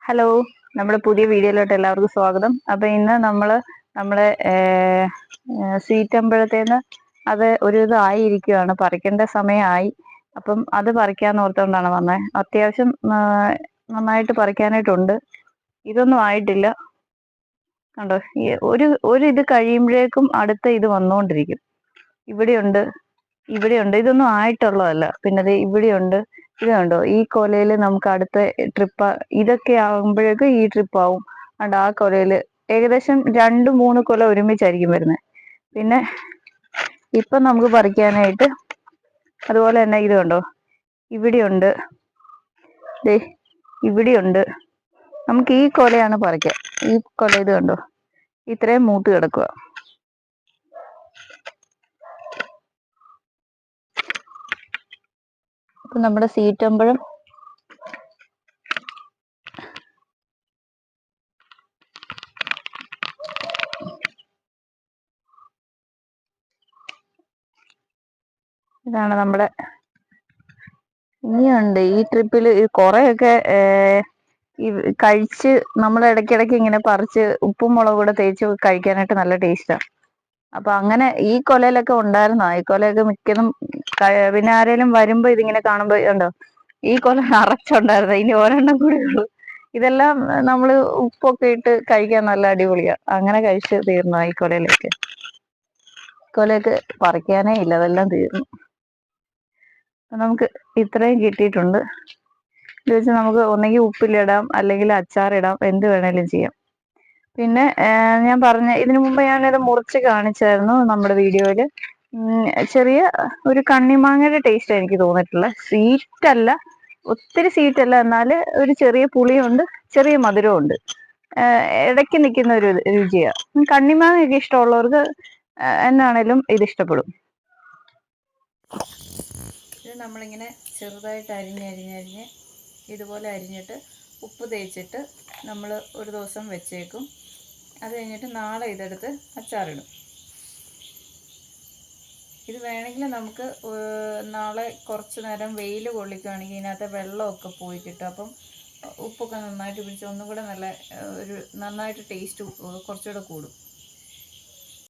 Hello, നമ്മുടെ പുതിയ വീഡിയോയിലോട്ട് എല്ലാവർക്കും സ്വാഗതം. അപ്പൊ ഇന്ന് നമ്മുടെ സീറ്റമ്പഴത്തേന്ന് അത് ഒരു ഇത് ആയിരിക്കുവാണ്, പറിക്കേണ്ട സമയമായി. അപ്പം അത് പറിക്കാന്ന് ഓർത്തുകൊണ്ടാണ് വന്നത്. അത്യാവശ്യം നന്നായിട്ട് പറിക്കാനായിട്ടുണ്ട്. ഇതൊന്നും ആയിട്ടില്ല, കണ്ടോ. ഒരു ഇത് കഴിയുമ്പോഴേക്കും അടുത്ത ഇത് വന്നുകൊണ്ടിരിക്കും. ഇവിടെയുണ്ട്, ഇതൊന്നും ആയിട്ടുള്ളതല്ല. പിന്നെ ദേ ഇവിടെയുണ്ട്. ഇത് കണ്ടോ, ഈ കൊലയിൽ നമുക്ക് അടുത്ത ട്രിപ്പ് ഇതൊക്കെ ആകുമ്പോഴേക്കും ഈ ട്രിപ്പ് ആവും. കണ്ടോ, ആ കൊലയില് ഏകദേശം 2-3 കൊല ഒരുമിച്ചായിരിക്കും വരുന്നത്. പിന്നെ ഇപ്പം നമുക്ക് പറിക്കാനായിട്ട് അതുപോലെ തന്നെ ഇത് കണ്ടോ, ഇവിടെയുണ്ട്, ദേ ഇവിടെയുണ്ട്. നമുക്ക് ഈ കൊലയാണ് പറിക്കാൻ. ഈ കൊല ഇത് കണ്ടോ, ഇത്രയും മൂത്ത് കിടക്കുക. അപ്പൊ നമ്മുടെ സീറ്റമ്പഴം ഇതാണ്. നമ്മുടെ ഇനിയുണ്ട് ഈ ട്രിപ്പിൽ കുറെയൊക്കെ ഈ കഴിച്ച് നമ്മൾ ഇടയ്ക്കിടയ്ക്ക് ഇങ്ങനെ പറിച്ച് ഉപ്പും മുളകും കൂടെ തേച്ച് കഴിക്കാനായിട്ട് നല്ല ടേസ്റ്റാണ്. അപ്പൊ അങ്ങനെ ഈ കൊലയിലൊക്കെ ഉണ്ടായിരുന്നോ, ഈ കൊലയൊക്കെ മിക്കതും പിന്നെ ആരേലും വരുമ്പോ ഇതിങ്ങനെ കാണുമ്പോ ഉണ്ടോ, ഈ കൊല നിറച്ചുണ്ടായിരുന്നു, ഇനി ഒരെണ്ണം കൂടി ഉള്ളൂ. ഇതെല്ലാം നമ്മൾ ഉപ്പൊക്കെ ഇട്ട് കഴിക്കാൻ നല്ല അടിപൊളിയാ. അങ്ങനെ കഴിച്ച് തീർന്നു ഈ കൊലയൊക്കെ പറിക്കാനേ ഇല്ല, അതെല്ലാം തീർന്നു. നമുക്ക് ഇത്രയും കിട്ടിയിട്ടുണ്ട്. ഇത് വെച്ച് നമുക്ക് ഒന്നെങ്കിൽ ഉപ്പിലിടാം, അല്ലെങ്കിൽ അച്ചാറിടാം, എന്ത് വേണേലും ചെയ്യാം. പിന്നെ ഞാൻ ഇതിനു മുമ്പ് ഞാനിത് മുറിച്ച് കാണിച്ചായിരുന്നു നമ്മുടെ വീഡിയോയിൽ. ചെറിയ ഒരു കണ്ണിമാങ്ങയുടെ ടേസ്റ്റ് എനിക്ക് തോന്നിയിട്ടുള്ള. സ്വീറ്റല്ല, ഒത്തിരി സ്വീറ്റല്ല, എന്നാൽ ഒരു ചെറിയ പുളിയുണ്ട്, ചെറിയ മധുരവും ഉണ്ട്. ഇടയ്ക്ക് നിൽക്കുന്ന ഒരു രുചിയാണ്. കണ്ണിമാങ്ങയൊക്കെ ഇഷ്ടമുള്ളവർക്ക് എന്നാണേലും ഇത് ഇഷ്ടപ്പെടും. ഇത് നമ്മളിങ്ങനെ ചെറുതായിട്ട് അരിഞ്ഞ് ഇതുപോലെ അരിഞ്ഞിട്ട് ഉപ്പ് തേച്ചിട്ട് നമ്മൾ ഒരു ദിവസം വെച്ചേക്കും. അത് കഴിഞ്ഞിട്ട് നാളെ ഇതെടുത്ത് അച്ചാറിടും. ഇത് വേണമെങ്കിൽ നമുക്ക് നാളെ കുറച്ച് നേരം വെയിൽ കൊള്ളിക്കുകയാണെങ്കിൽ ഇതിനകത്ത് വെള്ളമൊക്കെ പോയി കിട്ടും. അപ്പം ഉപ്പൊക്കെ നന്നായിട്ട് പിടിച്ച് ഒന്നും കൂടെ നന്നായിട്ട് ടേസ്റ്റ് കുറച്ചുകൂടെ കൂടും.